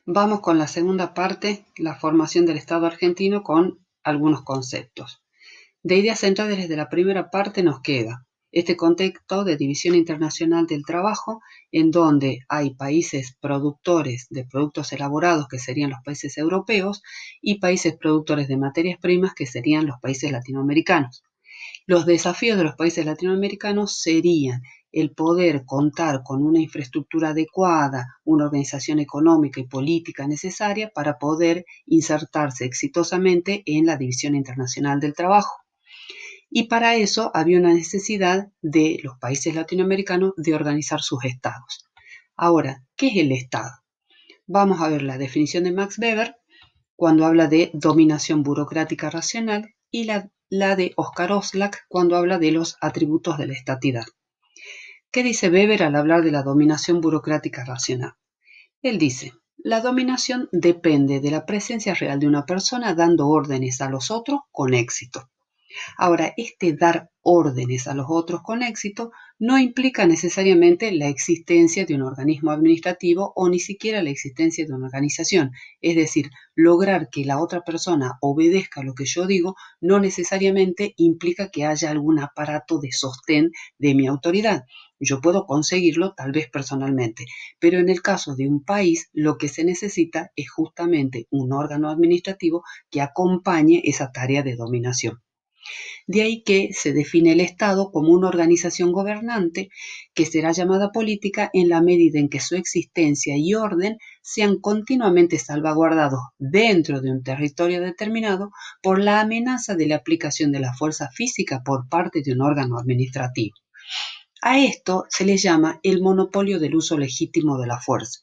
Vamos con la segunda parte, la formación del Estado argentino con algunos conceptos. De ideas centrales desde la primera parte nos queda este contexto de división internacional del trabajo, en donde hay países productores de productos elaborados, que serían los países europeos, y países productores de materias primas, que serían los países latinoamericanos. Los desafíos de los países latinoamericanos serían el poder contar con una infraestructura adecuada, una organización económica y política necesaria para poder insertarse exitosamente en la división internacional del trabajo. Y para eso había una necesidad de los países latinoamericanos de organizar sus estados. Ahora, ¿qué es el Estado? Vamos a ver la definición de Max Weber cuando habla de dominación burocrática racional y la de Oscar Oslak cuando habla de los atributos de la estatidad. ¿Qué dice Weber al hablar de la dominación burocrática racional? Él dice, la dominación depende de la presencia real de una persona dando órdenes a los otros con éxito. Ahora, este dar órdenes a los otros con éxito no implica necesariamente la existencia de un organismo administrativo o ni siquiera la existencia de una organización. Es decir, lograr que la otra persona obedezca lo que yo digo no necesariamente implica que haya algún aparato de sostén de mi autoridad. Yo puedo conseguirlo tal vez personalmente, pero en el caso de un país lo que se necesita es justamente un órgano administrativo que acompañe esa tarea de dominación. De ahí que se define el Estado como una organización gobernante que será llamada política en la medida en que su existencia y orden sean continuamente salvaguardados dentro de un territorio determinado por la amenaza de la aplicación de la fuerza física por parte de un órgano administrativo. A esto se le llama el monopolio del uso legítimo de la fuerza,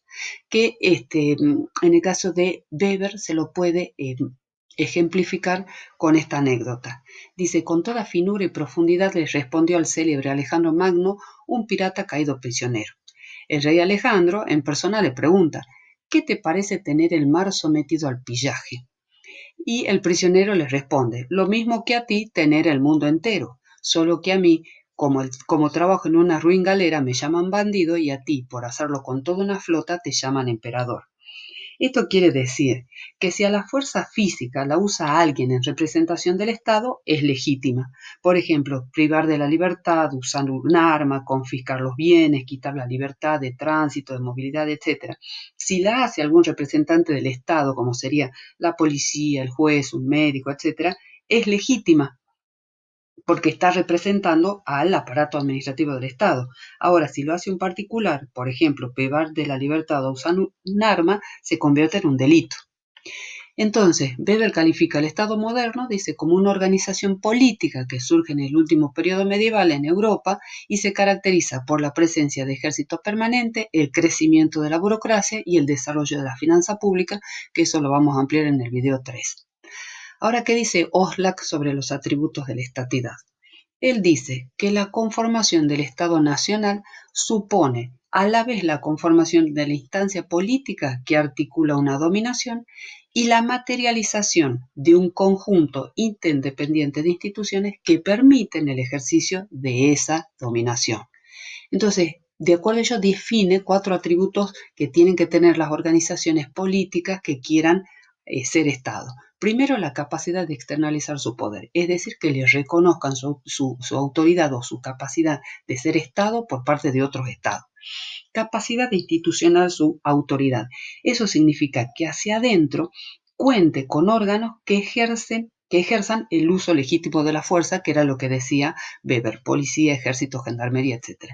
que en el caso de Weber se lo puede ejemplificar con esta anécdota. Dice, con toda finura y profundidad le respondió al célebre Alejandro Magno, un pirata caído prisionero. El rey Alejandro en persona le pregunta, ¿qué te parece tener el mar sometido al pillaje? Y el prisionero le responde, lo mismo que a ti tener el mundo entero, solo que a mí, como trabajo en una ruin galera, me llaman bandido y a ti, por hacerlo con toda una flota, te llaman emperador. Esto quiere decir que si a la fuerza física la usa alguien en representación del Estado, es legítima. Por ejemplo, privar de la libertad, usar un arma, confiscar los bienes, quitar la libertad de tránsito, de movilidad, etc. Si la hace algún representante del Estado, como sería la policía, el juez, un médico, etc., es legítima porque está representando al aparato administrativo del Estado. Ahora, si lo hace un particular, por ejemplo, privar de la libertad o usar un arma, se convierte en un delito. Entonces, Weber califica el Estado moderno, dice, como una organización política que surge en el último periodo medieval en Europa y se caracteriza por la presencia de ejércitos permanentes, el crecimiento de la burocracia y el desarrollo de la finanza pública, que eso lo vamos a ampliar en el video 3. Ahora, ¿qué dice Oslak sobre los atributos de la estatidad? Él dice que la conformación del Estado nacional supone a la vez la conformación de la instancia política que articula una dominación y la materialización de un conjunto interindependiente de instituciones que permiten el ejercicio de esa dominación. Entonces, de acuerdo a ello, define 4 atributos que tienen que tener las organizaciones políticas que quieran ser Estado. Primero, la capacidad de externalizar su poder, es decir, que le reconozcan su autoridad o su capacidad de ser Estado por parte de otros Estados. Capacidad de institucionar su autoridad. Eso significa que hacia adentro cuente con órganos que ejerzan el uso legítimo de la fuerza, que era lo que decía Weber, policía, ejército, gendarmería, etc.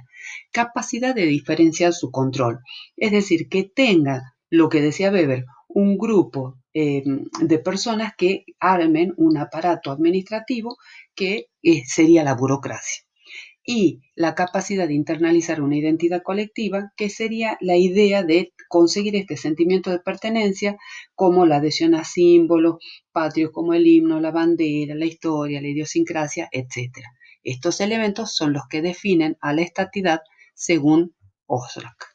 Capacidad de diferenciar su control, es decir, que tenga, lo que decía Weber, un grupo de personas que armen un aparato administrativo que sería la burocracia. Y la capacidad de internalizar una identidad colectiva, que sería la idea de conseguir este sentimiento de pertenencia, como la adhesión a símbolos patrios como el himno, la bandera, la historia, la idiosincrasia, etc. Estos elementos son los que definen a la estatidad según Oslak.